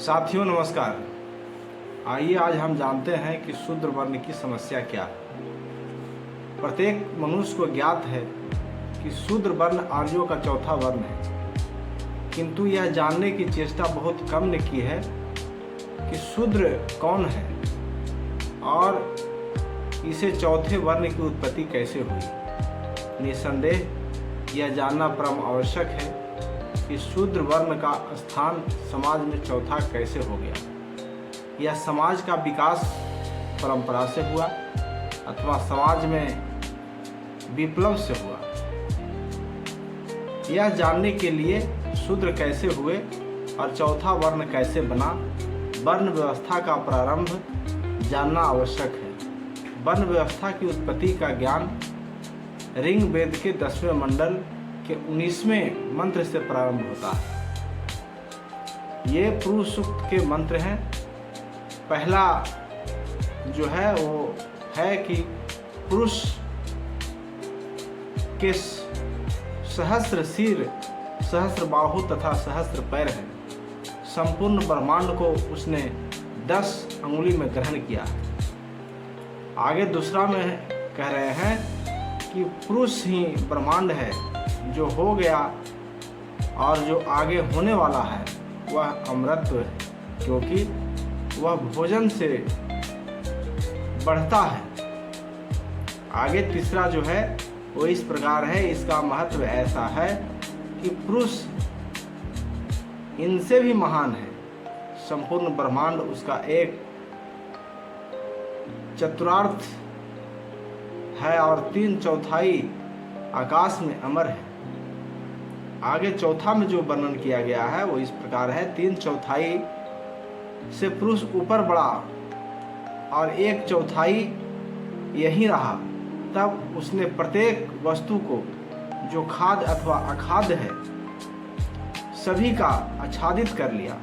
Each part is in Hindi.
साथियों नमस्कार। आइए आज हम जानते हैं कि शूद्र वर्ण की समस्या क्या है। प्रत्येक मनुष्य को ज्ञात है कि शूद्र वर्ण आर्यों का चौथा वर्ण है, किंतु यह जानने की चेष्टा बहुत कम ने की है कि शूद्र कौन है और इसे चौथे वर्ण की उत्पत्ति कैसे हुई। निसंदेह यह जानना परम आवश्यक है कि शूद्र वर्ण का स्थान समाज में चौथा कैसे हो गया। यह समाज का विकास परंपरा से हुआ अथवा समाज में विप्लव से हुआ। यह जानने के लिए शूद्र कैसे हुए और चौथा वर्ण कैसे बना, वर्ण व्यवस्था का प्रारंभ जानना आवश्यक है। वर्ण व्यवस्था की उत्पत्ति का ज्ञान ऋग वेद के 10वें मंडल के 19वें मंत्र से प्रारंभ होता है। ये पुरुष सूक्त के मंत्र हैं। पहला जो है वो है कि पुरुष के सहस्र सिर, सहस्र बाहु तथा सहस्र पैर हैं। संपूर्ण ब्रह्मांड को उसने 10 अंगुली में ग्रहण किया है। आगे दूसरा में कह रहे हैं कि पुरुष ही ब्रह्मांड है, जो हो गया और जो आगे होने वाला है वह अमृतत्व है, क्योंकि वह भोजन से बढ़ता है। आगे तीसरा जो है वो इस प्रकार है। इसका महत्व ऐसा है कि पुरुष इनसे भी महान है। संपूर्ण ब्रह्मांड उसका एक चतुर्थांश है और 3/4 आकाश में अमर है। आगे चौथा में जो वर्णन किया गया है वो इस प्रकार है। 3/4 से पुरुष ऊपर बढ़ा और 1/4 यहीं रहा। तब उसने प्रत्येक वस्तु को, जो खाद्य अथवा अखाद्य है, सभी का आच्छादित कर लिया।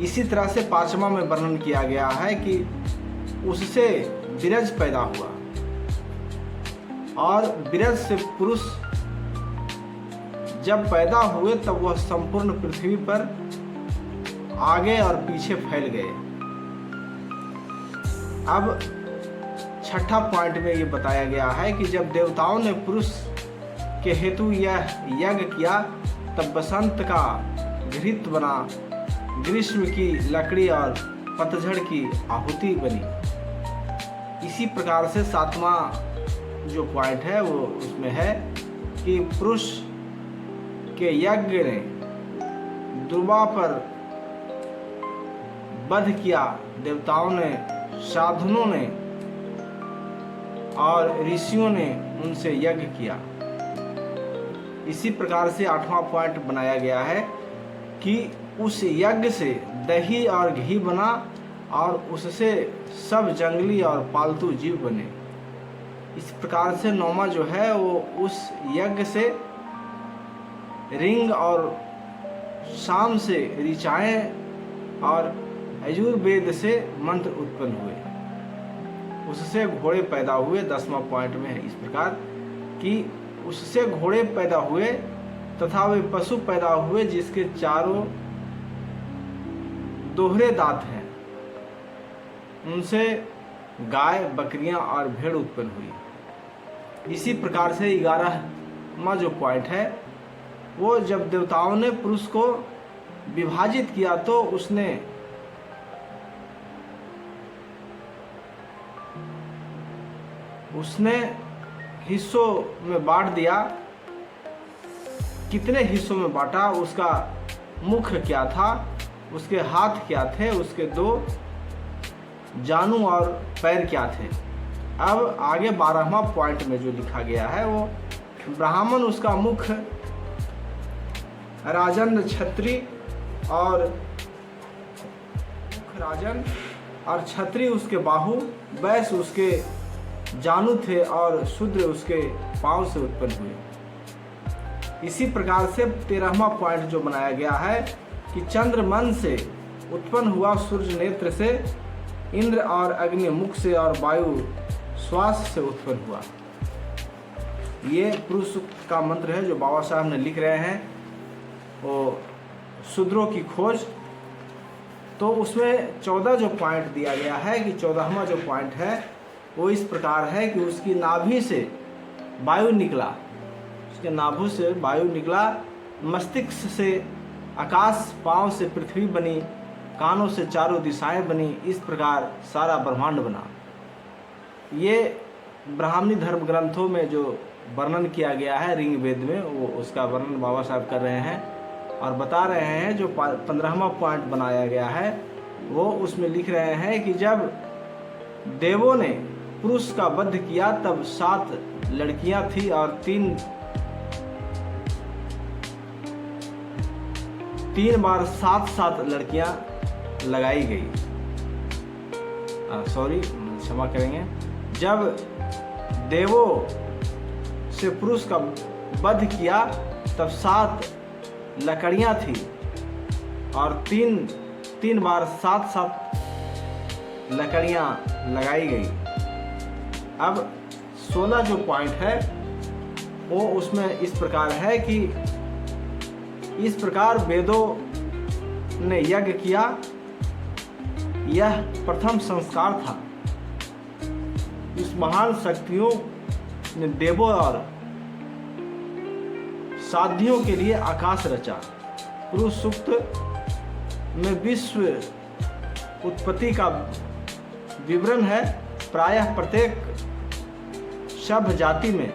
इसी तरह से 5वां में वर्णन किया गया है कि उससे विरज पैदा हुआ और विरज से पुरुष जब पैदा हुए तब वह संपूर्ण पृथ्वी पर आगे और पीछे फैल गए। अब छठा पॉइंट में ये बताया गया है कि जब देवताओं ने पुरुष के हेतु यह यज्ञ किया तब बसंत का घृत बना, ग्रीष्म की लकड़ी और पतझड़ की आहुति बनी। इसी प्रकार से 7वां जो पॉइंट है वो उसमें है कि पुरुष के यज्ञ ने दुर्वा पर वध किया। देवताओं ने, साधुओं ने और ऋषियों ने उनसे यज्ञ किया। इसी प्रकार से 8वां पॉइंट बनाया गया है कि उस यज्ञ से दही और घी बना और उससे सब जंगली और पालतू जीव बने। इस प्रकार से 9वां जो है वो उस यज्ञ से रिंग और शाम से ऋचाएं और यजुर्वेद से मंत्र उत्पन्न हुए। उससे घोड़े पैदा हुए। 10वां पॉइंट में है इस प्रकार कि उससे घोड़े पैदा हुए तथा वे पशु पैदा हुए जिसके चारों दोहरे दांत हैं। उनसे गाय, बकरियां और भेड़ उत्पन्न हुई। इसी प्रकार से 11वां जो पॉइंट है वो जब देवताओं ने पुरुष को विभाजित किया तो उसने हिस्सों में बांट दिया। कितने हिस्सों में बांटा, उसका मुख क्या था, उसके हाथ क्या थे, उसके 2 जानू और पैर क्या थे। अब आगे 12वां पॉइंट में जो लिखा गया है वो ब्राह्मण उसका मुख, राजन छत्री और राजन और छत्री उसके बाहु, वैश्य उसके जानू थे और शूद्र उसके पांव से उत्पन्न हुए। इसी प्रकार से 13वां पॉइंट जो बनाया गया है कि चंद्र मन से उत्पन्न हुआ, सूर्य नेत्र से, इंद्र और अग्नि मुख से और वायु श्वास से उत्पन्न हुआ। ये पुरुष का मंत्र है जो बाबा साहब ने लिख रहे हैं। वो शूद्रों की खोज तो उसमें 14 जो पॉइंट दिया गया है कि 14वां जो पॉइंट है वो इस प्रकार है कि उसकी नाभि से वायु निकला, उसके नाभि से वायु निकला, मस्तिष्क से आकाश, पाँव से पृथ्वी बनी, कानों से चारों दिशाएं बनी, इस प्रकार सारा ब्रह्मांड बना। ये ब्राह्मणी धर्म ग्रंथों में जो वर्णन किया गया है ऋग्वेद में, वो उसका वर्णन बाबा साहब कर रहे हैं और बता रहे हैं। जो 15वां पॉइंट बनाया गया है वो उसमें लिख रहे हैं कि जब देवों ने पुरुष का वध किया तब 7 लड़कियां थी और 3 बार 7 लड़कियां लगाई गई। सॉरी, क्षमा करेंगे। जब देवों से पुरुष का वध किया तब 7 लकड़ियां थी और 3 बार 7 लकड़ियां लगाई गई। अब 16 जो पॉइंट है वो उसमें इस प्रकार है कि इस प्रकार वेदों ने यज्ञ किया, यह प्रथम संस्कार था। इस महान शक्तियों ने देवों और साध्यों के लिए आकाश रचा। पुरुष सूक्त में विश्व उत्पत्ति का विवरण है। प्रायः प्रत्येक सभ्य जाति में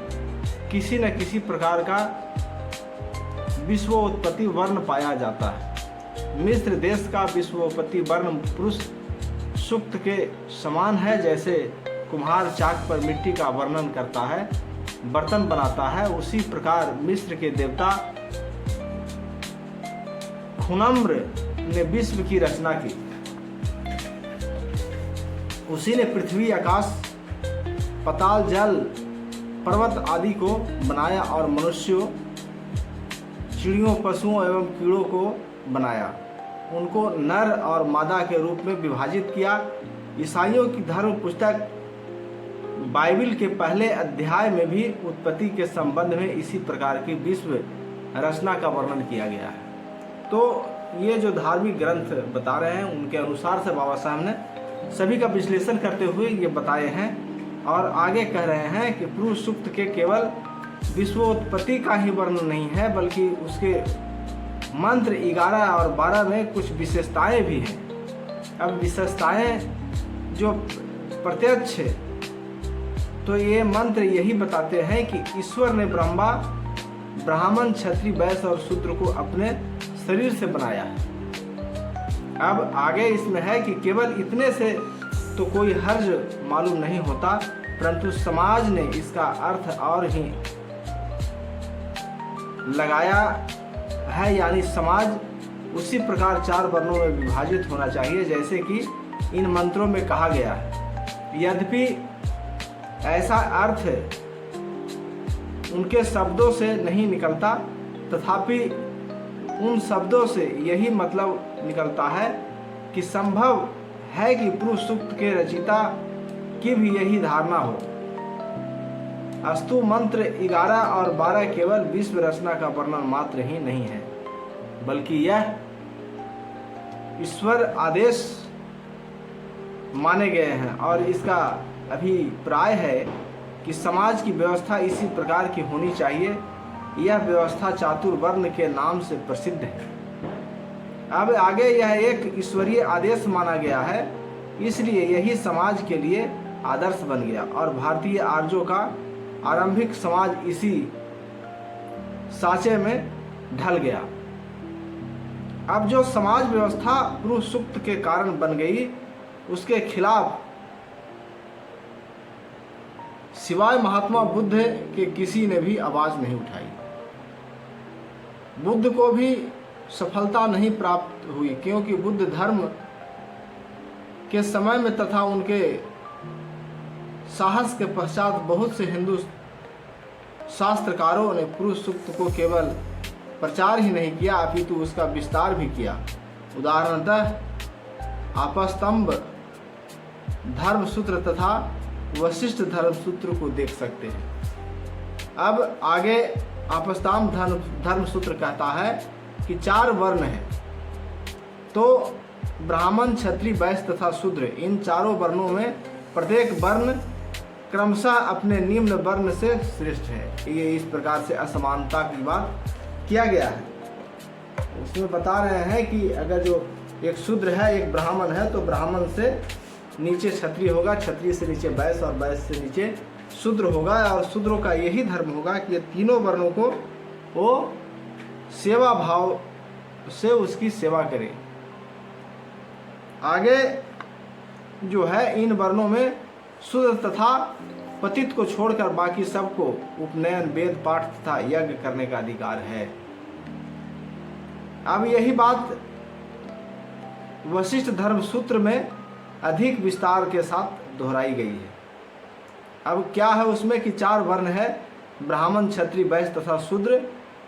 किसी न किसी प्रकार का विश्वोत्पत्ति वर्ण पाया जाता है। मिस्र देश का विश्वोत्पत्ति वर्ण पुरुष सूक्त के समान है। जैसे कुम्हार चाक पर मिट्टी का वर्णन करता है, बर्तन बनाता है, उसी प्रकार मिस्र के देवता खुनम्र ने विश्व की रचना की। उसी ने पृथ्वी, आकाश, पाताल, जल, पर्वत आदि को बनाया और मनुष्यों, चिड़ियों, पशुओं एवं कीड़ों को बनाया। उनको नर और मादा के रूप में विभाजित किया। ईसाइयों की धर्म पुस्तक बाइबिल के पहले अध्याय में भी उत्पत्ति के संबंध में इसी प्रकार की विश्व रचना का वर्णन किया गया है। तो ये जो धार्मिक ग्रंथ बता रहे हैं उनके अनुसार से बाबा साहब ने सभी का विश्लेषण करते हुए ये बताए हैं और आगे कह रहे हैं कि पुरुष सूक्त के केवल विश्वोत्पत्ति का ही वर्णन नहीं है बल्कि उसके मंत्र 11 और 12 में कुछ विशेषताएं भी हैं। अब विशेषताएं जो प्रत्यक्ष है तो ये मंत्र यही बताते हैं कि ईश्वर ने ब्राह्मण, क्षत्रिय, वैश्य और शूद्र को अपने शरीर से बनाया है। अब आगे इसमें है कि केवल इतने से तो कोई हर्ज मालूम नहीं होता, परंतु समाज ने इसका अर्थ और ही लगाया है, यानी समाज उसी प्रकार 4 वर्णों में विभाजित होना चाहिए जैसे कि इन मंत्रों में कहा गया है। यद्यपि ऐसा अर्थ उनके शब्दों से नहीं निकलता, तथापि उन शब्दों से यही मतलब निकलता है कि संभव है कि पुरुष सूक्त के रचयिता की भी यही धारणा हो। अस्तु मंत्र 11 और 12 केवल विश्व रचना का वर्णन मात्र ही नहीं है, बल्कि यह ईश्वर आदेश माने गए हैं और इसका अभिप्राय है कि समाज की व्यवस्था इसी प्रकार की होनी चाहिए। यह व्यवस्था चातुर्वर्ण के नाम से प्रसिद्ध है। अब आगे यह एक ईश्वरीय आदेश माना गया है, इसलिए यही समाज के लिए आदर्श बन गया और भारतीय आर्यों का आरंभिक समाज इसी साँचे में ढल गया। अब जो समाज व्यवस्था पुरुष सूक्त के कारण बन गई, उसके खिलाफ सिवाय महात्मा बुद्ध के किसी ने भी आवाज नहीं उठाई। बुद्ध को भी सफलता नहीं प्राप्त हुई, क्योंकि बुद्ध धर्म के समय में तथा उनके साहस के पश्चात बहुत से हिंदू शास्त्रकारों ने पुरुष सूक्त को केवल प्रचार ही नहीं किया अपितु उसका विस्तार भी किया। उदाहरणतः आपस्तंभ धर्म सूत्र तथा वशिष्ठ धर्म सूत्र को देख सकते हैं। अब आगे आपस्तंभ धर्म सूत्र कहता है कि 4 वर्ण हैं, तो ब्राह्मण, क्षत्रिय, वैश्य तथा शूद्र, इन चारों वर्णों में प्रत्येक वर्ण क्रमशः अपने निम्न वर्ण से श्रेष्ठ है। ये इस प्रकार से असमानता की बात किया गया है। उसमें बता रहे हैं कि अगर जो एक शूद्र है, एक ब्राह्मण है, तो ब्राह्मण से नीचे क्षत्रिय होगा, क्षत्रिय से नीचे वैश्य और वैश्य से नीचे शूद्र होगा। और शूद्रों का यही धर्म होगा कि ये तीनों वर्णों को वो सेवा भाव से उसकी सेवा करें। आगे जो है इन वर्णों में शूद्र तथा पतित को छोड़कर बाकी सबको उपनयन, वेद पाठ तथा यज्ञ करने का अधिकार है। अब यही बात वशिष्ठ धर्म सूत्र में अधिक विस्तार के साथ दोहराई गई है। अब क्या है उसमें कि 4 वर्ण है, ब्राह्मण, क्षत्रिय, वैश्य तथा शूद्र।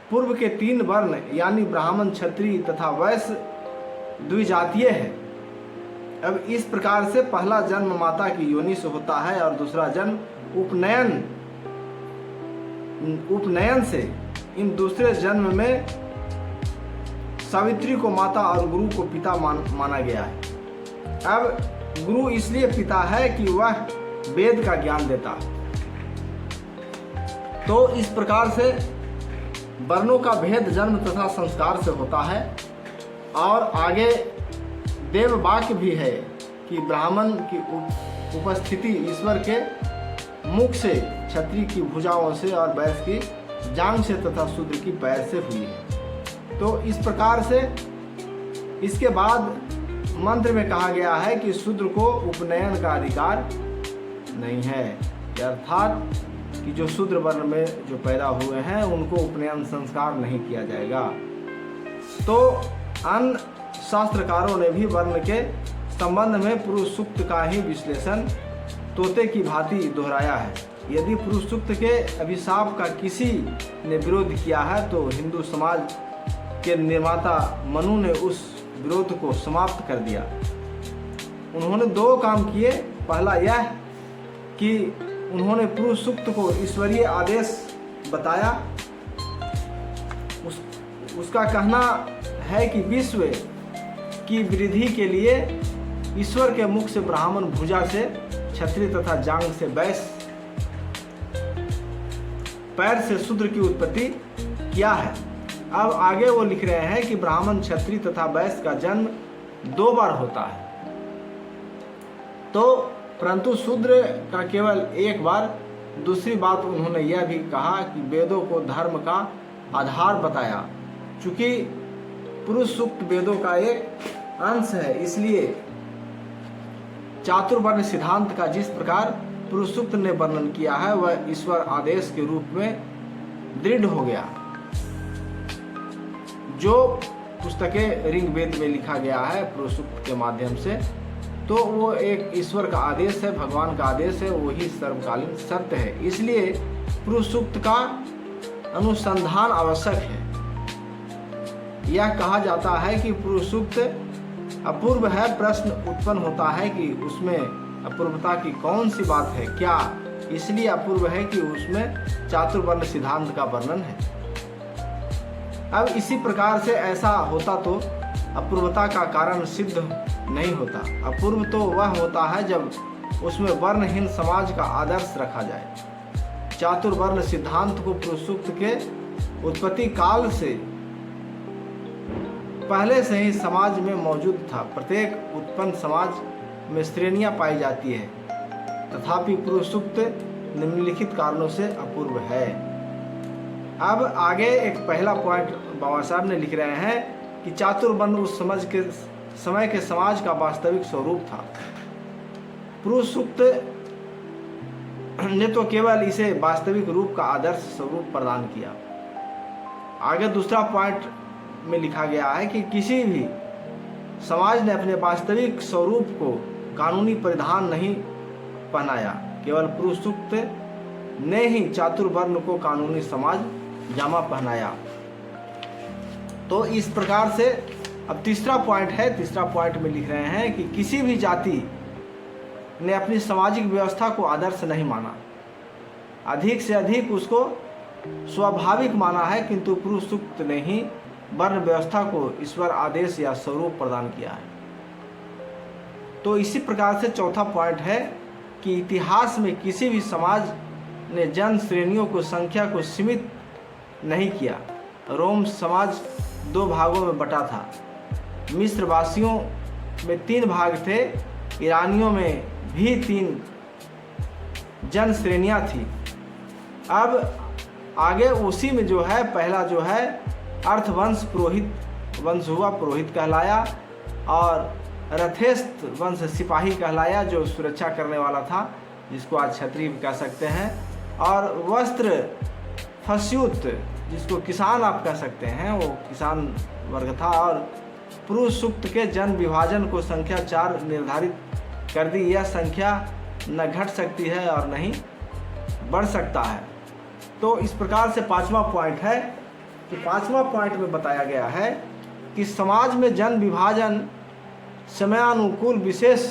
पूर्व के 3 वर्ण यानी ब्राह्मण, क्षत्रिय तथा वैश्य द्विजातीय है। अब इस प्रकार से पहला जन्म माता की योनि से होता है और दूसरा जन्म उपनयन से। इन दूसरे जन्म में सावित्री को माता और गुरु को पिता माना गया है। अब गुरु इसलिए पिता है कि वह वेद का ज्ञान देता है। तो इस प्रकार से वर्णों का भेद जन्म तथा संस्कार से होता है। और आगे देव वाक्य भी है कि ब्राह्मण की उपस्थिति ईश्वर के मुख से, क्षत्रिय की भुजाओं से और वैश्य की जांघ से तथा शूद्र की पैर से हुई है। तो इस प्रकार से इसके बाद मंत्र में कहा गया है कि शूद्र को उपनयन का अधिकार नहीं है, अर्थात कि जो शूद्र वर्ण में जो पैदा हुए हैं उनको उपनयन संस्कार नहीं किया जाएगा। तो अन्य शास्त्रकारों ने भी वर्ण के संबंध में पुरुष सूक्त का ही विश्लेषण तोते की भांति दोहराया है। यदि पुरुष सूक्त के अभिशाप का किसी ने विरोध किया है तो हिंदू समाज के निर्माता मनु ने उस विरोध को समाप्त कर दिया। उन्होंने 2 काम किए। पहला यह कि उन्होंने पुरुष सूक्त को ईश्वरीय आदेश बताया। उसका कहना है कि विश्व की वृद्धि के लिए ईश्वर के मुख से ब्राह्मण, भुजा से क्षत्रिय तथा जांघ से वैश्य, पैर से शूद्र की उत्पत्ति किया है। अब आगे वो लिख रहे हैं कि ब्राह्मण, क्षत्रिय तथा वैश्य का जन्म 2 बार होता है, तो परंतु शूद्र का केवल 1 बार। दूसरी बात उन्होंने यह भी कहा कि वेदों को धर्म का आधार बताया। चूंकि पुरुष सूक्त वेदों का एक अंश है, इसलिए चातुर्वर्ण सिद्धांत का जिस प्रकार पुरुष सूक्त ने वर्णन किया है वह ईश्वर आदेश के रूप में दृढ़ हो गया। जो पुस्तकें ऋग्वेद में लिखा गया है पुरुष सूक्त के माध्यम से, तो वो एक ईश्वर का आदेश है, भगवान का आदेश है, वही सर्वकालीन सत्य है। इसलिए पुरुष सूक्त का अनुसंधान आवश्यक है। यह कहा जाता है कि पुरुष सूक्त अपूर्व है। प्रश्न उत्पन्न होता है कि उसमें अपूर्वता की कौन सी बात है? क्या इसलिए अपूर्व है कि उसमें चातुर्वर्ण सिद्धांत का वर्णन है? अब इसी प्रकार से ऐसा होता तो अपूर्वता का कारण सिद्ध नहीं होता। अपूर्व तो वह होता है जब उसमें वर्णहीन समाज का आदर्श रखा जाए। चातुर्वर्ण सिद्धांत को पुरुष सूक्त के उत्पत्ति काल से पहले से ही समाज में मौजूद था। प्रत्येक उत्पन्न समाज में श्रेणियां पाई जाती है, तथापि पुरुष सूक्त निम्नलिखित कारणों से अपूर्व है। अब आगे एक पहला पॉइंट बाबा साहब ने लिख रहे हैं कि चातुर्वर्ण उस समय के समाज का वास्तविक स्वरूप था। पुरुष सूक्त ने तो केवल इसे वास्तविक रूप का आदर्श स्वरूप प्रदान किया। आगे दूसरा पॉइंट में लिखा गया है कि किसी भी समाज ने अपने वास्तविक स्वरूप को कानूनी परिधान नहीं पहनाया, केवल पुरुष सूक्त ने ही चातुर्वर्ण को कानूनी समाज जामा पहनाया। तो इस प्रकार से अब तीसरा पॉइंट है। तीसरा पॉइंट में लिख रहे हैं कि किसी भी जाति ने अपनी सामाजिक व्यवस्था को आदर्श नहीं माना, अधिक से अधिक उसको स्वाभाविक माना है, किंतु पुरुष सूक्त ने ही वर्ण व्यवस्था को ईश्वर आदेश या स्वरूप प्रदान किया है। तो इसी प्रकार से चौथा पॉइंट है कि इतिहास में किसी भी समाज ने जन श्रेणियों को संख्या को सीमित नहीं किया। रोम समाज 2 भागों में बटा था। मिस्र वासियों में 3 भाग थे, ईरानियों में भी 3 जन श्रेणियाँ थी। अब आगे उसी में जो है पहला जो है अर्थवंश पुरोहित वंश हुआ, पुरोहित कहलाया, और रथेस्त वंश सिपाही कहलाया जो सुरक्षा करने वाला था, जिसको आज क्षत्रिय भी कह सकते हैं, और वस्त्र फस्यूत जिसको किसान आप कह सकते हैं, वो किसान वर्ग था। और पुरुष सूक्त के जन विभाजन को संख्या 4 निर्धारित कर दी। यह संख्या न घट सकती है और नहीं बढ़ सकता है। तो इस प्रकार से 5वां पॉइंट है कि 5वां पॉइंट में बताया गया है कि समाज में जन विभाजन समयानुकूल विशेष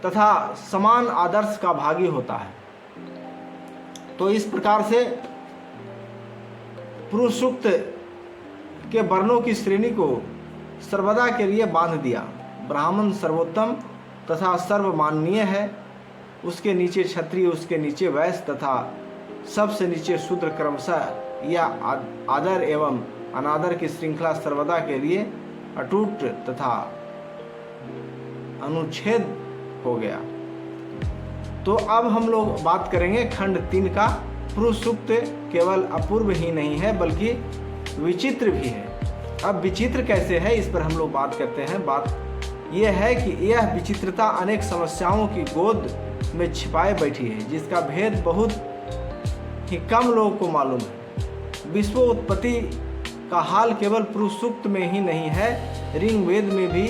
तथा समान आदर्श का भागी होता है। तो इस प्रकार से पुरुष सूक्त के वर्णों की श्रेणी को सर्वदा के लिए बांध दिया। ब्राह्मण सर्वोत्तम तथा सर्वमाननीय है, उसके नीचे क्षत्रिय, उसके नीचे वैश्य तथा सबसे नीचे शूद्र। क्रमशः यह आदर एवं अनादर की श्रृंखला सर्वदा के लिए अटूट तथा अनुच्छेद हो गया। तो अब हम लोग बात करेंगे खंड 3 का। पुरुष सूक्त केवल अपूर्व ही नहीं है बल्कि विचित्र भी है। अब विचित्र कैसे है, इस पर हम लोग बात करते हैं। बात यह है कि यह विचित्रता अनेक समस्याओं की गोद में छिपाए बैठी है, जिसका भेद बहुत ही कम लोगों को मालूम है। विश्व उत्पत्ति का हाल केवल पुरुष सूक्त में ही नहीं है, ऋग्वेद में भी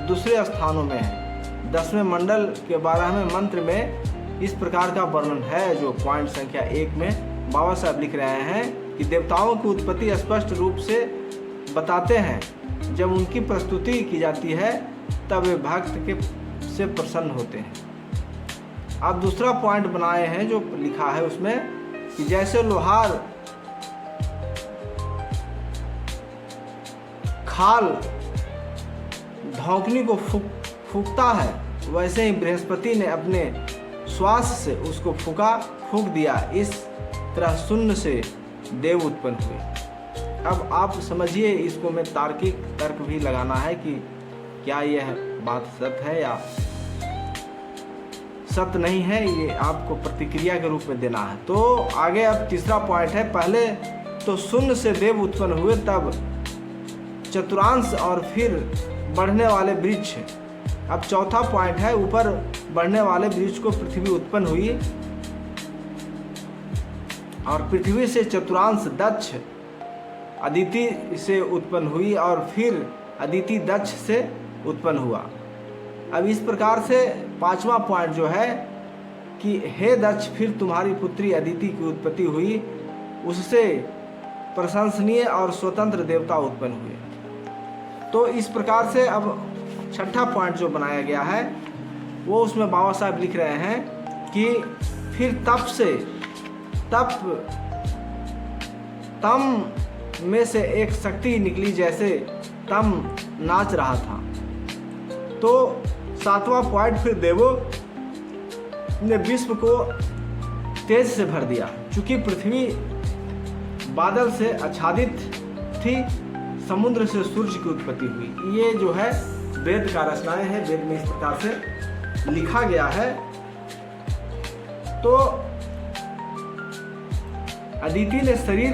दूसरे स्थानों में है। 10वें मंडल के 12वें मंत्र में इस प्रकार का वर्णन है, जो पॉइंट संख्या 1 में बाबा साहब लिख रहे हैं कि देवताओं की उत्पत्ति स्पष्ट रूप से बताते हैं। जब उनकी प्रस्तुति की जाती है तब वे भक्त के से प्रसन्न होते हैं। अब दूसरा पॉइंट बनाए हैं जो लिखा है उसमें कि जैसे लोहार खाल धौकनी को फूंकता है, वैसे ही बृहस्पति ने अपने श्वास से उसको फूंक दिया। इस तरह शून्य से देव उत्पन्न हुए। अब आप समझिए, इसको मैं तार्किक तर्क भी लगाना है कि क्या यह बात सत्य है या सत्य नहीं है, ये आपको प्रतिक्रिया के रूप में देना है। तो आगे अब तीसरा पॉइंट है, पहले तो शून्य से देव उत्पन्न हुए, तब चतुरांश और फिर बढ़ने वाले वृक्ष। अब चौथा पॉइंट है, ऊपर बढ़ने वाले वृक्ष को पृथ्वी उत्पन्न हुई और पृथ्वी से चतुरांश दक्ष अदिति से उत्पन्न हुई और फिर अदिति दक्ष से उत्पन्न हुआ। अब इस प्रकार से 5वां पॉइंट जो है कि हे दक्ष, फिर तुम्हारी पुत्री अदिति की उत्पत्ति हुई, उससे प्रशंसनीय और स्वतंत्र देवता उत्पन्न हुए। तो इस प्रकार से अब 6ठा पॉइंट जो बनाया गया है वो उसमें बाबा साहब लिख रहे हैं कि फिर तम में से एक शक्ति निकली, जैसे तम नाच रहा था। तो 7वां पॉइंट, फिर देवों ने विश्व को तेज से भर दिया। चूंकि पृथ्वी बादल से आच्छादित थी, समुद्र से सूर्य की उत्पत्ति हुई। ये जो है वेद का रचनाएं हैं, वेद में इस प्रकार से लिखा गया है। तो अदिति ने शरीर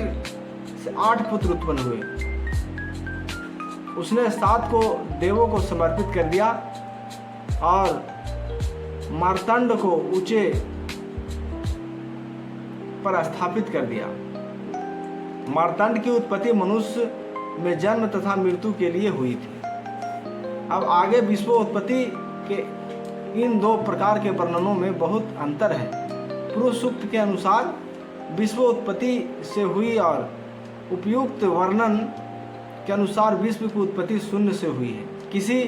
से 8 पुत्र उत्पन्न हुए। उसने 7 को देवों को समर्पित कर दिया और मार्तंड को ऊंचे पर स्थापित कर दिया। मार्तंड की उत्पत्ति मनुष्य में जन्म तथा मृत्यु के लिए हुई थी। अब आगे विश्व उत्पत्ति के इन 2 प्रकार के वर्णनों में बहुत अंतर है। पुरुष सूक्त के अनुसार विश्व उत्पत्ति से हुई और उपयुक्त वर्णन के अनुसार विश्व की उत्पत्ति शून्य से हुई है। किसी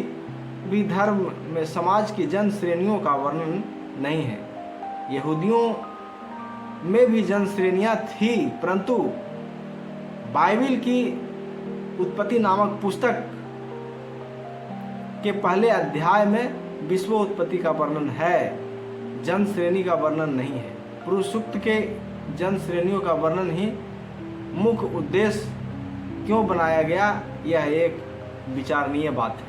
भी धर्म में समाज की जन श्रेणियों का वर्णन नहीं है। यहूदियों में भी जन श्रेणियाँ थी, परंतु बाइबिल की उत्पत्ति नामक पुस्तक के पहले अध्याय में विश्व उत्पत्ति का वर्णन है, जन श्रेणी का वर्णन नहीं है। पुरुष सूक्त के जन श्रेणियों का वर्णन ही मुख्य उद्देश्य क्यों बनाया गया, यह एक विचारणीय बात है।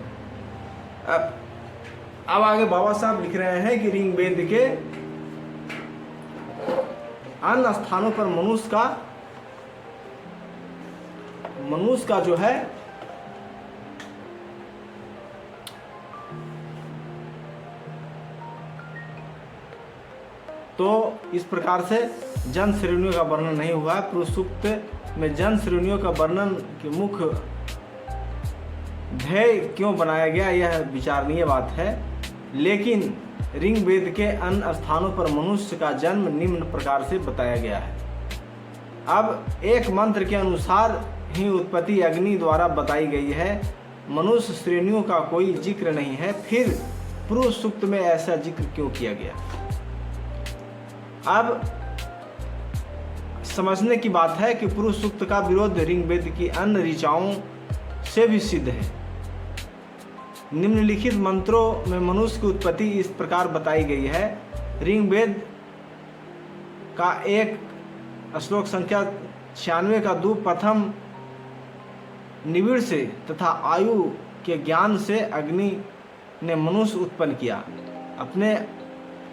अब आगे बाबा साहब लिख रहे हैं कि ऋग्वेद के अन्य स्थानों पर मनुष्य का जो है तो इस प्रकार से जन श्रेणियों का वर्णन नहीं हुआ है। पुरुष सूक्त में जन श्रेणियों का वर्णन के मुख्य ध्येय क्यों बनाया गया, यह विचारणीय बात है। लेकिन ऋग्वेद के अन्य स्थानों पर मनुष्य का जन्म निम्न प्रकार से बताया गया है। अब एक मंत्र के अनुसार ही उत्पत्ति अग्नि द्वारा बताई गई है, मनुष्य श्रेणियों का कोई जिक्र नहीं है। फिर पुरुष सूक्त में ऐसा जिक्र क्यों किया गया? अब समझने की बात है कि पुरुष सूक्त का विरोध ऋग्वेद की अन्य ऋचाओं से भी सिद्ध है। निम्नलिखित मंत्रों में मनुष्य की उत्पत्ति इस प्रकार बताई गई है। ऋग्वेद का एक श्लोक संख्या 96 का दो प्रथम निविड़ से तथा आयु के ज्ञान से अग्नि ने मनुष्य उत्पन्न किया, अपने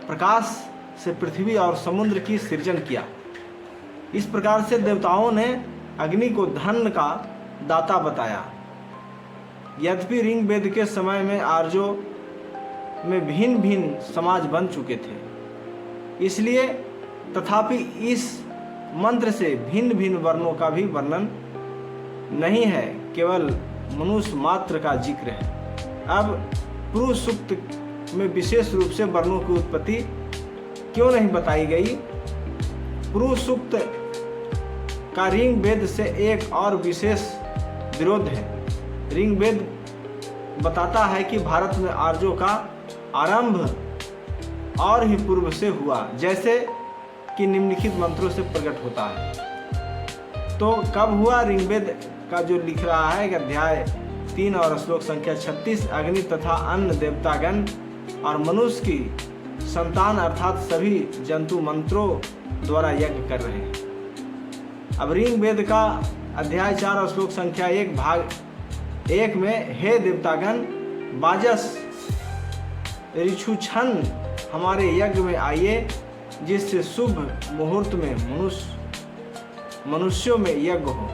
प्रकाश से पृथ्वी और समुद्र की सृजन किया। इस प्रकार से देवताओं ने अग्नि को धन का दाता बताया। यद्यपि ऋग्वेद के समय में आर्यों में भिन्न भिन्न समाज बन चुके थे, इसलिए तथापि इस मंत्र से भिन्न भिन्न वर्णों का भी वर्णन नहीं है, केवल मनुष्य मात्र का जिक्र है। अब पुरुष सूक्त में विशेष रूप से वर्णों की उत्पत्ति क्यों नहीं बताई गई? पुरुष सूक्त का ऋग्वेद से एक और विशेष विरोध है। ऋग्वेद बताता है कि भारत में आर्यों का आरंभ और ही पूर्व से हुआ, जैसे कि निम्नलिखित मंत्रों से प्रकट होता है। तो कब हुआ? ऋग्वेद का जो लिख रहा है अध्याय 3 और श्लोक संख्या 36, अग्नि तथा अन्य देवतागण और मनुष्य की संतान अर्थात सभी जंतु मंत्रों द्वारा यज्ञ कर रहे हैं। अब ऋग्वेद का अध्याय 4 और श्लोक संख्या 1 भाग 1 में, हे देवतागण, बाजस ऋक्षुछन हमारे यज्ञ में आइए, जिससे शुभ मुहूर्त में मनुष्यों में यज्ञ हो।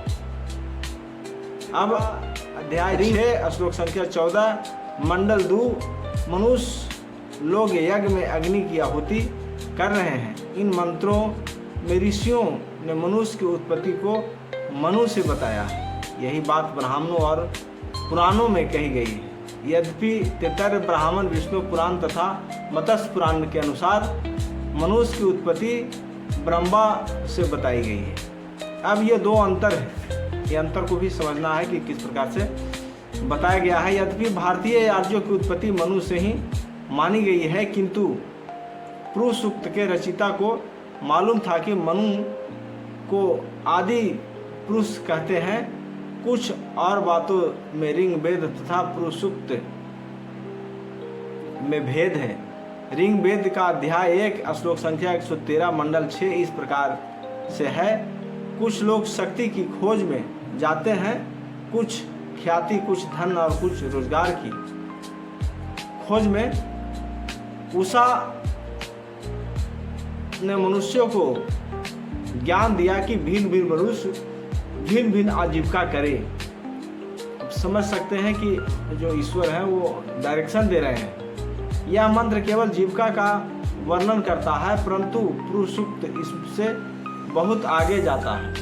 अब अध्याय 6 श्लोक संख्या 14, मंडल 2, मनुष्य लोग यज्ञ में अग्नि की आहुति कर रहे हैं। इन मंत्रों में ऋषियों ने मनुष्य की उत्पत्ति को मनु से बताया है। यही बात ब्राह्मणों और पुराणों में कही गई है। यद्यपि तैत्तिरीय ब्राह्मण, विष्णु पुराण तथा मत्स्य पुराण के अनुसार मनुष्य की उत्पत्ति ब्रह्मा से बताई गई है। अब ये दो अंतर है, ये अंतर को भी समझना है कि किस प्रकार से बताया गया है। यद्यपि भारतीय आर्यों की उत्पत्ति मनु से ही मानी गई है, किंतु पुरुष सूक्त के रचयिता को मालूम था कि मनु को आदि पुरुष कहते हैं। कुछ और बातों में ऋग्वेद तथा पुरुष सूक्त में भेद है। ऋग्वेद का अध्याय 1 श्लोक संख्या 113 मंडल 6 इस प्रकार से है, कुछ लोग शक्ति की खोज में जाते हैं, कुछ ख्याति, कुछ धन और कुछ रोजगार की खोज में। उषा ने मनुष्यों को ज्ञान दिया कि भिन्न भिन्न मनुष्य भिन्न भिन्न आजीविका करे। अब समझ सकते हैं कि जो ईश्वर है वो डायरेक्शन दे रहे हैं। यह मंत्र केवल जीविका का वर्णन करता है, परंतु पुरुष सूक्त इससे बहुत आगे जाता है।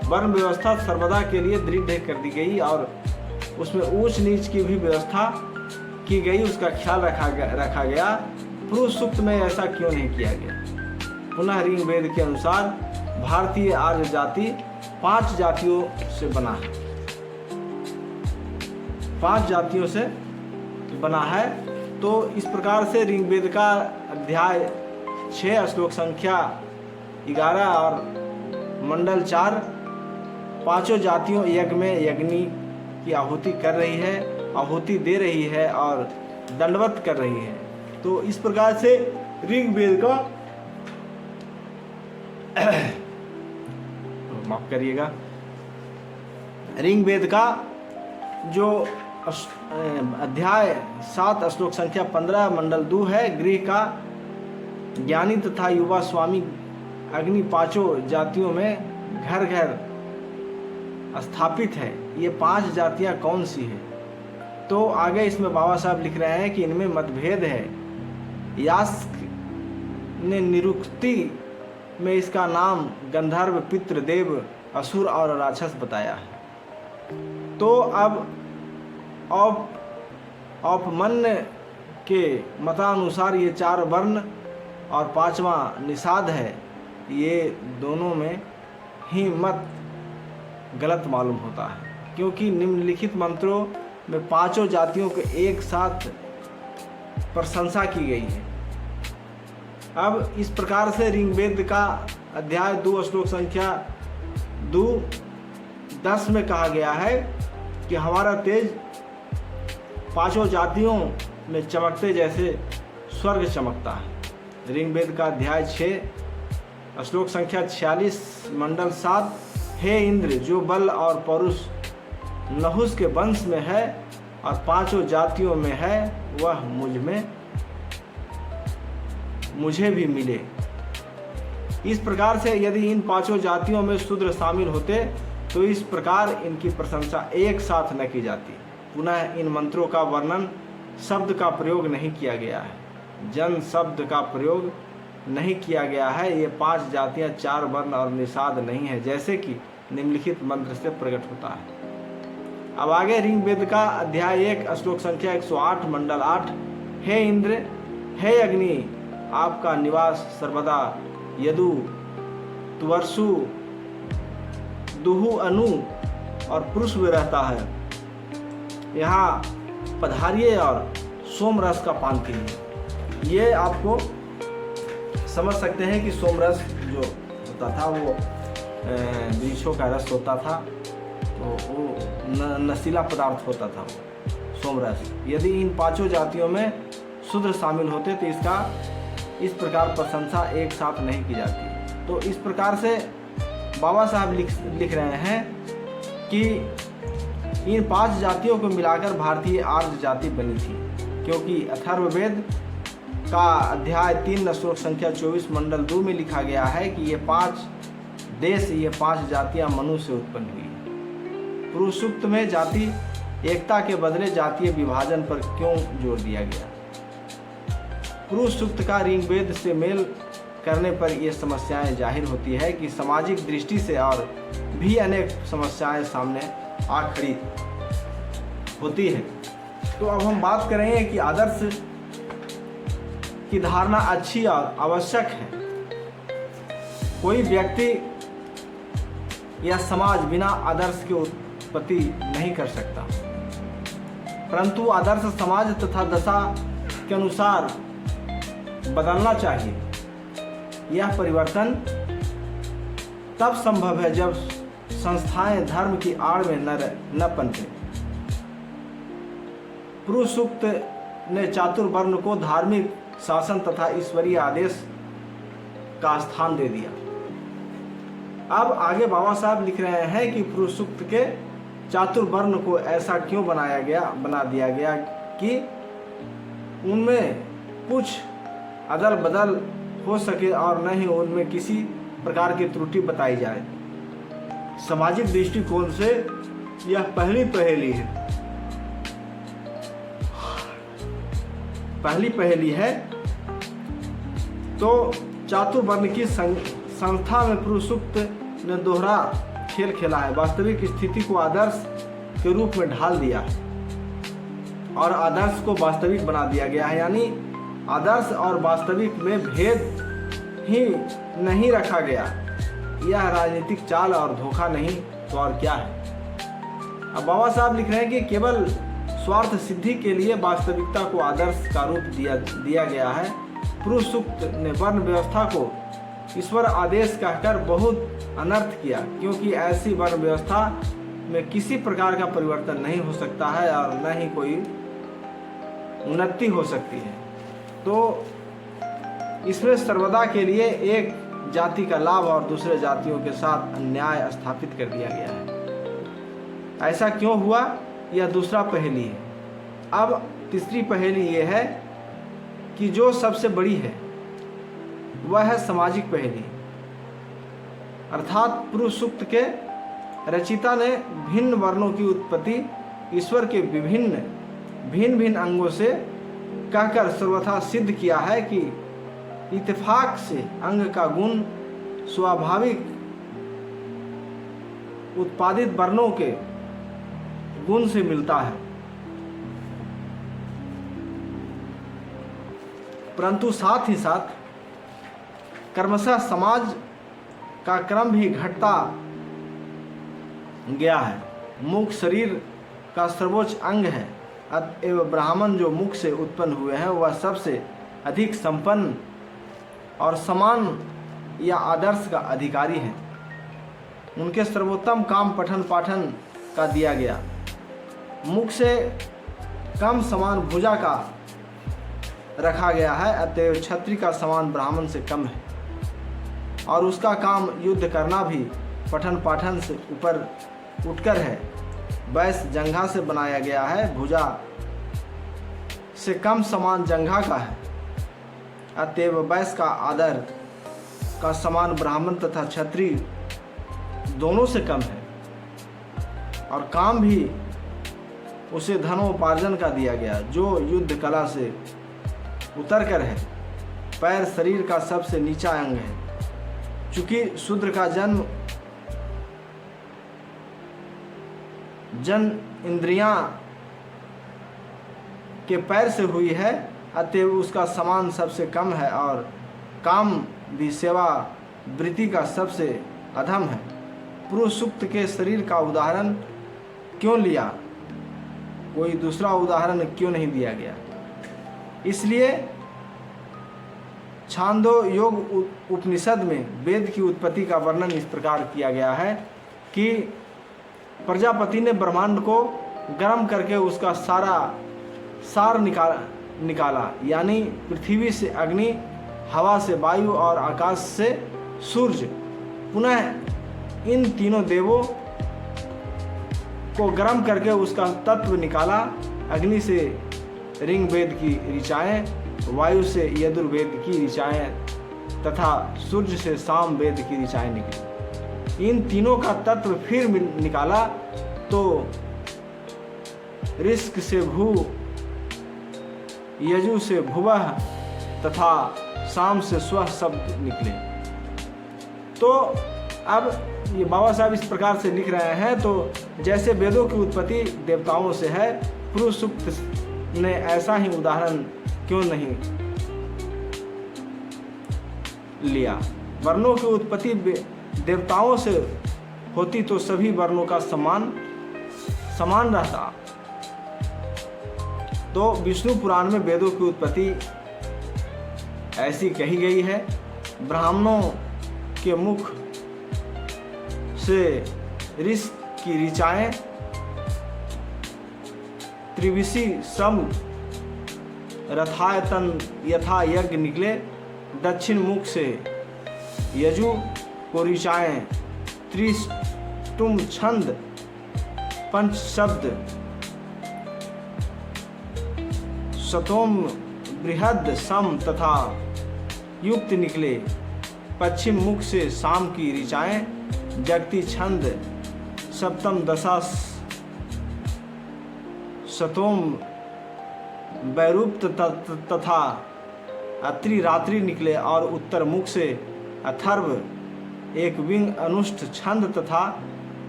वर्ण व्यवस्था सर्वदा के लिए दृढ़ कर दी गई और उसमें ऊंच नीच की भी व्यवस्था की गई, उसका ख्याल रखा गया। पुरुष सूक्त में ऐसा क्यों नहीं किया गया? पुनः ऋग्वेद के अनुसार भारतीय आर्य जाति 5 जातियों से बना है, 5 जातियों से बना है। तो इस प्रकार से ऋग्वेद का अध्याय 6 श्लोक संख्या 11 और मंडल 4 पांचों जातियों यज्ञ में अग्नि की आहुति कर रही है। आहुति दे रही है और दंडवत कर रही है। तो इस प्रकार से ऋग्वेद का माफ करिएगा, ऋग्वेद का जो अध्याय 7 श्लोक संख्या 15 मंडल 2 है, गृह का ज्ञानी तथा युवा स्वामी अग्नि पांचों जातियों में घर घर स्थापित है। ये 5 जातियां कौन सी है? तो आगे इसमें बाबा साहब लिख रहे हैं कि इनमें मतभेद है। यास्क ने निरुक्ति में इसका नाम गंधर्व, पितृ, देव, असुर और राक्षस बताया है। तो अब औपमन्य के मतानुसार ये 4 वर्ण और 5वां निषाद है, ये दोनों में ही मत गलत मालूम होता है, क्योंकि निम्नलिखित मंत्रों में 5 जातियों को एक साथ प्रशंसा की गई है। अब इस प्रकार से ऋग्वेद का अध्याय 2 श्लोक संख्या 2:10 में कहा गया है कि हमारा तेज 5 जातियों में चमकते जैसे स्वर्ग चमकता है। ऋग्वेद का अध्याय 6 श्लोक संख्या 46 मंडल 7, हे इंद्र, जो बल और पौरुष नहुस के वंश में है और 5 जातियों में है, वह मुझे भी मिले। इस प्रकार से यदि इन 5 जातियों में शूद्र शामिल होते तो इस प्रकार इनकी प्रशंसा एक साथ न की जाती। पुनः इन मंत्रों का वर्णन शब्द का प्रयोग नहीं किया गया है, जन शब्द का प्रयोग नहीं किया गया है। ये 5 जातियां 4 वर्ण और निषाद नहीं है, जैसे कि निम्नलिखित मंत्र से प्रकट होता है। अब आगे ऋग्वेद का अध्याय 1 श्लोक संख्या 108 मंडल 8, हे इंद्र, हे अग्नि, आपका निवास सर्वदा यदु, तुवर्सु, दुहु, अनु और पुरुष में रहता है। यहाँ पधारिए और सोम रस का पान कीजिए। ये आपको समझ सकते हैं कि सोम रस जो होता था वो वृक्षों का रस होता था, तो वो नशीला पदार्थ होता था वो सोम रस। यदि इन 5 जातियों में शूद्र शामिल होते तो इसका इस प्रकार प्रशंसा एक साथ नहीं की जाती। तो इस प्रकार से बाबा साहब लिख रहे हैं कि इन 5 जातियों को मिलाकर भारतीय आर्य जाति बनी थी, क्योंकि अथर्ववेद का अध्याय 3 श्लोक संख्या 24 मंडल 2 में लिखा गया है कि ये 5 देश, ये 5 जातियां मनु से उत्पन्न हुई है। पुरुष सूक्त में जाति एकता के बदले जातीय विभाजन पर क्यों जोर दिया गया? पुरुष सूक्त का ऋग्वेद से मेल करने पर ये समस्याएं जाहिर होती है कि सामाजिक दृष्टि से और भी अनेक समस्याएं सामने आ खड़ी होती है। तो अब हम बात करेंगे कि आदर्श की धारणा अच्छी और आवश्यक है। कोई व्यक्ति या समाज बिना आदर्श की उत्पत्ति नहीं कर सकता, परंतु आदर्श समाज तथा दशा के अनुसार बदलना चाहिए। यह परिवर्तन तब संभव है जब संस्थाएं धर्म की आड़ में न पनपे। पुरुष सूक्त ने चातुर्वर्ण को धार्मिक शासन तथा ईश्वरीय आदेश का स्थान दे दिया। अब आगे बाबा साहब लिख रहे हैं कि पुरुष सूक्त के चातुर्वर्ण को ऐसा क्यों बना दिया गया कि उनमें कुछ अदल बदल हो सके और न ही उनमें किसी प्रकार की त्रुटि बताई जाए। सामाजिक दृष्टिकोण से यह पहली पहेली है। तो चातुर्वर्ण की संस्था में पुरुष सूक्त ने दोहरा खेल खेला है। वास्तविक स्थिति को आदर्श के रूप में ढाल दिया है और आदर्श को वास्तविक बना दिया गया है, यानी आदर्श और वास्तविक में भेद ही नहीं रखा गया। यह राजनीतिक चाल और धोखा नहीं तो और क्या है। अब बाबा साहब लिख रहे हैं कि केवल स्वार्थ सिद्धि के लिए वास्तविकता को आदर्श का रूप दिया गया है। पुरुष सूक्त ने वर्ण व्यवस्था को ईश्वर आदेश कहकर बहुत अनर्थ किया, क्योंकि ऐसी वर्ण व्यवस्था में किसी प्रकार का परिवर्तन नहीं हो सकता है और न ही कोई उन्नति हो सकती है। तो इसमें सर्वदा के लिए एक जाति का लाभ और दूसरे जातियों के साथ अन्याय स्थापित कर दिया गया है। ऐसा क्यों हुआ, यह दूसरा पहेली है। अब तीसरी पहेली यह है कि जो सबसे बड़ी है वह है सामाजिक पहेली, अर्थात पूर्व सूक्त के रचिता ने भिन्न वर्णों की उत्पत्ति ईश्वर के भिन्न भिन्न अंगों से कहकर सर्वथा सिद्ध किया है कि इत्तेफाक से अंग का गुण स्वाभाविक उत्पादित वर्णों के गुण से मिलता है, परंतु साथ ही साथ क्रमशः समाज का क्रम भी घटता गया है। मुख शरीर का सर्वोच्च अंग है, अतएव ब्राह्मण जो मुख से उत्पन्न हुए हैं वह सबसे अधिक संपन्न और समान या आदर्श का अधिकारी है। उनके सर्वोत्तम काम पठन पाठन का दिया गया। मुख से कम समान भुजा का रखा गया है, अतएव क्षत्रिय का समान ब्राह्मण से कम है और उसका काम युद्ध करना भी पठन पाठन से ऊपर उठकर है। वैश्य जंघा से बनाया गया है, भुजा से कम समान जंघा का है, अतएव वैश्य का आदर का समान ब्राह्मण तथा क्षत्रिय दोनों से कम है और काम भी उसे धनोपार्जन का दिया गया जो युद्ध कला से उतर कर है। पैर शरीर का सबसे नीचा अंग है, चूंकि शूद्र का जन इंद्रियां के पैर से हुई है, अतएव उसका समान सबसे कम है और काम भी सेवा वृत्ति का सबसे अधम है। पुरुष सूक्त के शरीर का उदाहरण क्यों लिया, कोई दूसरा उदाहरण क्यों नहीं दिया गया? इसलिए छांदो योग उपनिषद में वेद की उत्पत्ति का वर्णन इस प्रकार किया गया है कि प्रजापति ने ब्रह्मांड को गर्म करके उसका सार निकाला, यानी पृथ्वी से अग्नि, हवा से वायु और आकाश से सूर्य। पुनः इन तीनों देवों को गर्म करके उसका तत्व निकाला। अग्नि से ऋग्वेद की ऋचाएँ, वायु से यजुर्वेद की ऋचाएँ तथा सूर्य से सामवेद की ऋचाएँ निकली। इन तीनों का तत्व फिर निकाला तो ऋस्क से भू, यजु से भुवः तथा साम से स्व शब्द निकले। तो अब ये बाबा साहब इस प्रकार से लिख रहे हैं, तो जैसे वेदों की उत्पत्ति देवताओं से है, पुरुष सूक्त ने ऐसा ही उदाहरण क्यों नहीं लिया? वर्णों की उत्पत्ति देवताओं से होती तो सभी वर्णों का समान रहता। तो विष्णु पुराण में वेदों की उत्पत्ति ऐसी कही गई है। ब्राह्मणों के मुख से ऋषि की ऋचाएँ त्रिविशी सम रथायतन यथा यज्ञ निकले। दक्षिण मुख से यजु को ऋचाएँ त्रिष्टुम छंद पंच शब्द शतोम बृहद सम तथा युक्त निकले। पश्चिम मुख से शाम की ऋचाएँ जगती छंद सप्तम दशा शतोम वैरूप तथा अत्रि रात्रि निकले और उत्तर मुख से अथर्व एक विंग अनुष्ठ छंद तथा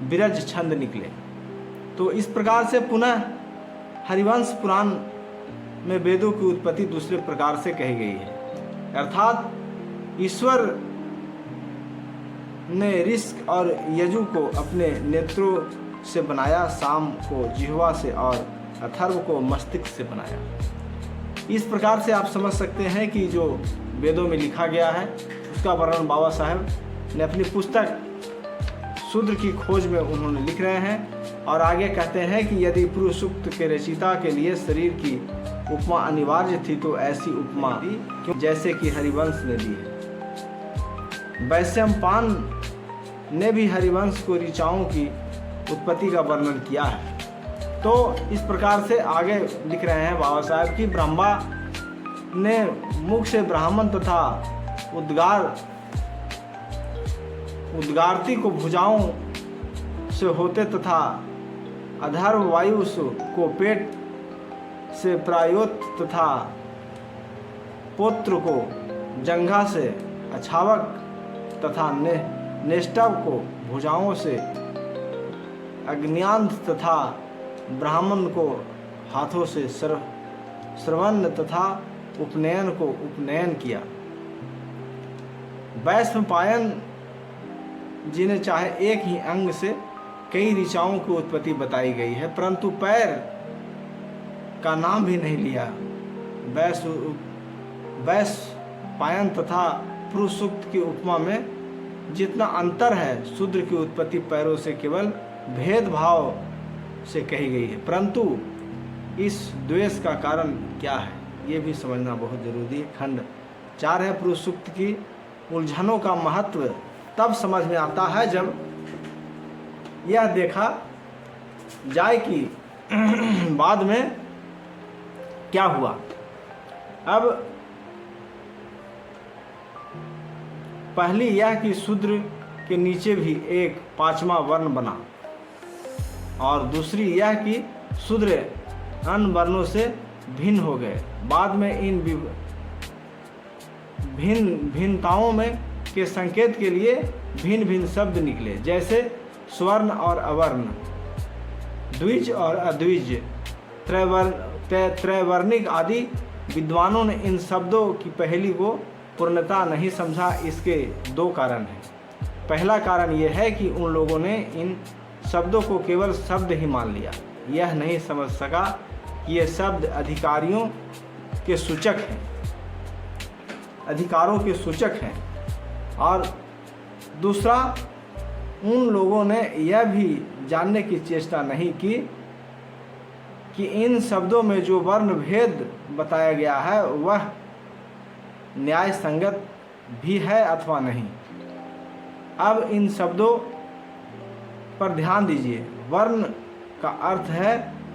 विरज छंद निकले। तो इस प्रकार से पुनः हरिवंश पुराण में वेदों की उत्पत्ति दूसरे प्रकार से कही गई है, अर्थात ईश्वर ने ऋषि और यजु को अपने नेत्रों से बनाया, साम को जिह्वा से और अथर्व को मस्तिष्क से बनाया। इस प्रकार से आप समझ सकते हैं कि जो वेदों में लिखा गया है उसका वर्णन बाबा साहब ने अपनी पुस्तक शूद्र की खोज में उन्होंने लिख रहे हैं। और आगे कहते हैं कि यदि पुरुष सूक्त के रचयिता के लिए शरीर की उपमा अनिवार्य थी तो ऐसी उपमा दी जैसे कि हरिवंश ने दी है। वैशंपायन ने भी हरिवंश को ऋचाओं की उत्पत्ति का वर्णन किया है। तो इस प्रकार से आगे लिख रहे हैं बाबा साहब कि ब्रह्मा ने मुख से ब्राह्मण तथा उद्गारती को भुजाओं से होते तथा अधर्व वायु को पेट से प्रायोत तथा पुत्र को जंघा से अछावक तथा नेष्टव को भुजाओं से अग्न्यांत तथा ब्राह्मण को हाथों से श्रवण तथा उपनयन को उपनयन किया। वैशंपायन जी ने चाहे एक ही अंग से कई ऋचाओं की उत्पत्ति बताई गई है परंतु पैर का नाम भी नहीं लिया। वैशंपायन तथा पुरुष सूक्त की उपमा में जितना अंतर है शूद्र की उत्पत्ति पैरों से केवल भेदभाव से कही गई है परंतु इस द्वेष का कारण क्या है ये भी समझना बहुत जरूरी है। खंड 4 है पुरुष सूक्त की उलझनों का महत्व तब समझ में आता है जब यह देखा जाए कि बाद में क्या हुआ। अब पहली यह कि शूद्र के नीचे भी एक 5वां वर्ण बना और दूसरी यह कि शूद्र अन्य वर्णों से भिन्न हो गए। बाद में इन भिन्नताओं में के संकेत के लिए भिन्न भिन्न शब्द निकले जैसे स्वर्ण और अवर्ण, द्विज और अद्विज, त्रैवर्णिक आदि। विद्वानों ने इन शब्दों की पहली को पूर्णता नहीं समझा। इसके 2 कारण हैं। पहला कारण यह है कि उन लोगों ने इन शब्दों को केवल शब्द ही मान लिया, यह नहीं समझ सका कि ये शब्द अधिकारियों के सूचक हैं, अधिकारों के सूचक हैं। और दूसरा, उन लोगों ने यह भी जानने की चेष्टा नहीं की कि इन शब्दों में जो वर्ण भेद बताया गया है वह न्याय संगत भी है अथवा नहीं। अब इन शब्दों पर ध्यान दीजिए। वर्ण का अर्थ है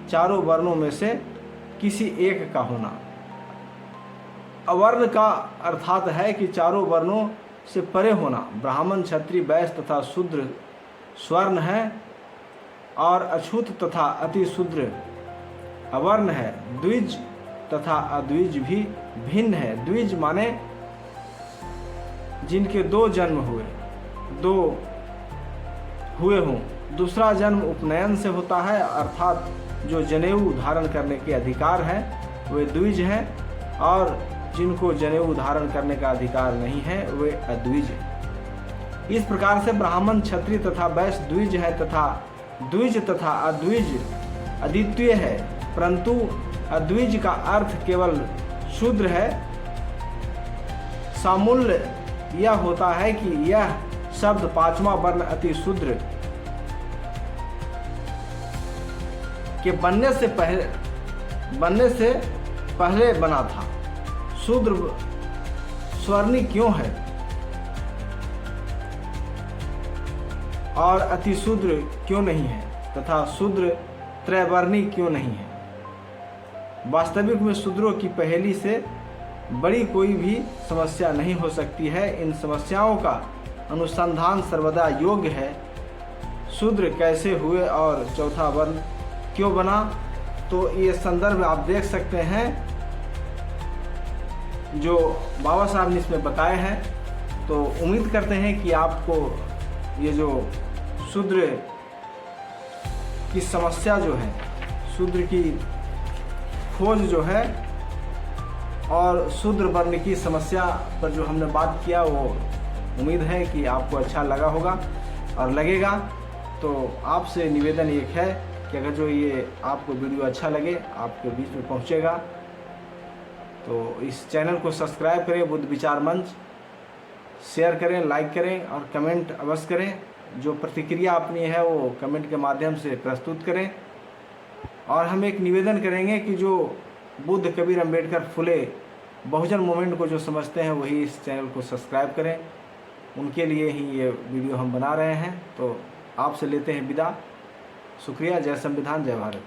चारों वर्णों में से किसी एक का होना। अवर्ण का अर्थात है कि चारों वर्णों से परे होना। ब्राह्मण, क्षत्रिय, वैश्य तथा शूद्र स्वर्ण है और अछूत तथा अति शूद्र अवर्ण है। द्विज तथा अद्विज भी भिन्न है। द्विज माने जिनके 2 जन्म हुए हों। दूसरा जन्म उपनयन से होता है अर्थात जो जनेऊ धारण करने के अधिकार हैं वे द्विज हैं और जिनको जनेऊ धारण करने का अधिकार नहीं है वे अद्विज हैं। इस प्रकार से ब्राह्मण, क्षत्रिय तथा वैश्य द्विज है तथा द्विज तथा अद्विज अद्वितीय है, परंतु अद्विज का अर्थ केवल शूद्र है। सामूल्य यह होता है कि यह शब्द 5वां वर्ण अति शूद्र के बनने से पहले बना था। शूद्र स्वर्णी क्यों है और अति शूद्र क्यों नहीं है तथा शूद्र त्रैवर्णी क्यों नहीं है। वास्तविक में शूद्रों की पहली से बड़ी कोई भी समस्या नहीं हो सकती है। इन समस्याओं का अनुसंधान सर्वदा योग्य है। शूद्र कैसे हुए और चौथा वर्ण क्यों बना, तो ये संदर्भ आप देख सकते हैं जो बाबा साहब ने इसमें बताए हैं। तो उम्मीद करते हैं कि आपको ये जो शूद्र की समस्या जो है, शूद्र की खोज जो है और शूद्र वर्ण की समस्या पर जो हमने बात किया वो उम्मीद है कि आपको अच्छा लगा होगा और लगेगा। तो आपसे निवेदन एक है कि अगर जो ये आपको वीडियो अच्छा लगे, आपके बीच में पहुंचेगा, तो इस चैनल को सब्सक्राइब करें, बुद्ध विचार मंच, शेयर करें, लाइक करें और कमेंट अवश्य करें। जो प्रतिक्रिया अपनी है वो कमेंट के माध्यम से प्रस्तुत करें। और हम एक निवेदन करेंगे कि जो बुद्ध, कबीर, अम्बेडकर, फुले बहुजन मूवमेंट को जो समझते हैं वही इस चैनल को सब्सक्राइब करें। उनके लिए ही ये वीडियो हम बना रहे हैं। तो आपसे लेते हैं विदा। शुक्रिया। जय संविधान, जय भारत।